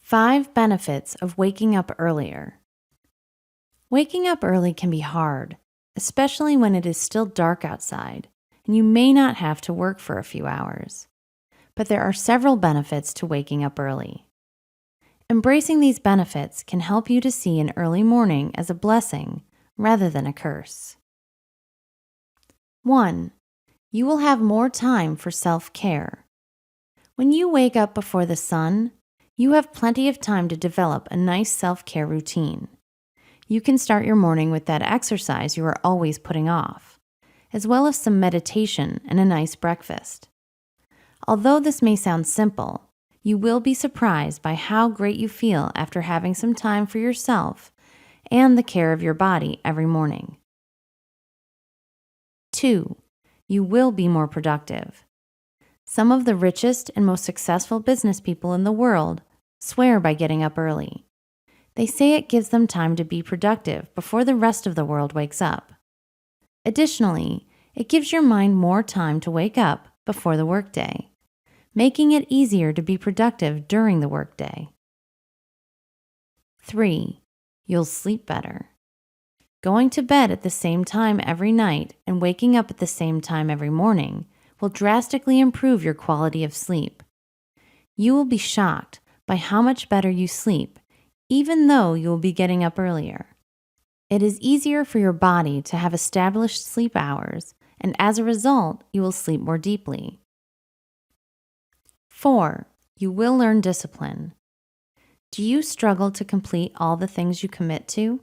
5 benefits of waking up earlier. Waking up early can be hard, especially when it is still dark outside and you may not have to work for a few hours. But there are several benefits to waking up early. Embracing these benefits can help you to see an early morning as a blessing rather than a curse. 1. You will have more time for self-care. When you wake up before the sun, you have plenty of time to develop a nice self-care routine. You can start your morning with that exercise you are always putting off, as well as some meditation and a nice breakfast. Although this may sound simple, you will be surprised by how great you feel after having some time for yourself and the care of your body every morning. 2. You will be more productive. Some of the richest and most successful business people in the world swear by getting up early. They say it gives them time to be productive before the rest of the world wakes up. Additionally, it gives your mind more time to wake up before the workday, making it easier to be productive during the workday. 3. You'll sleep better. Going to bed at the same time every night and waking up at the same time every morning will drastically improve your quality of sleep. You will be shocked by how much better you sleep, even though you will be getting up earlier. It is easier for your body to have established sleep hours, and as a result, you will sleep more deeply. 4. You will learn discipline. Do you struggle to complete all the things you commit to?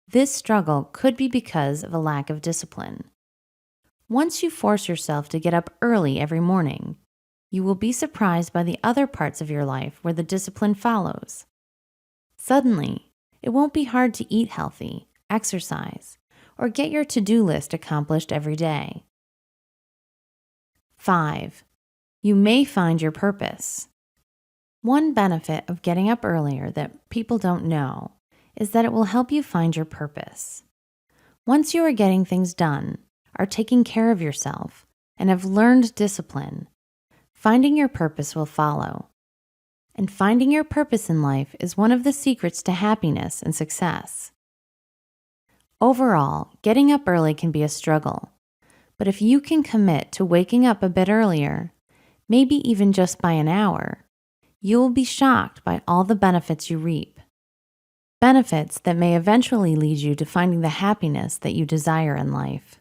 This struggle could be because of a lack of discipline. Once you force yourself to get up early every morning, you will be surprised by the other parts of your life where the discipline follows. Suddenly, it won't be hard to eat healthy, exercise, or get your to-do list accomplished every day. 5. You may find your purpose. One benefit of getting up earlier that people don't know is that it will help you find your purpose. Once you are getting things done, are taking care of yourself, and have learned discipline, finding your purpose will follow. And finding your purpose in life is one of the secrets to happiness and success. Overall, getting up early can be a struggle, but if you can commit to waking up a bit earlier, maybe even just by an hour, you will be shocked by all the benefits you reap. Benefits that may eventually lead you to finding the happiness that you desire in life.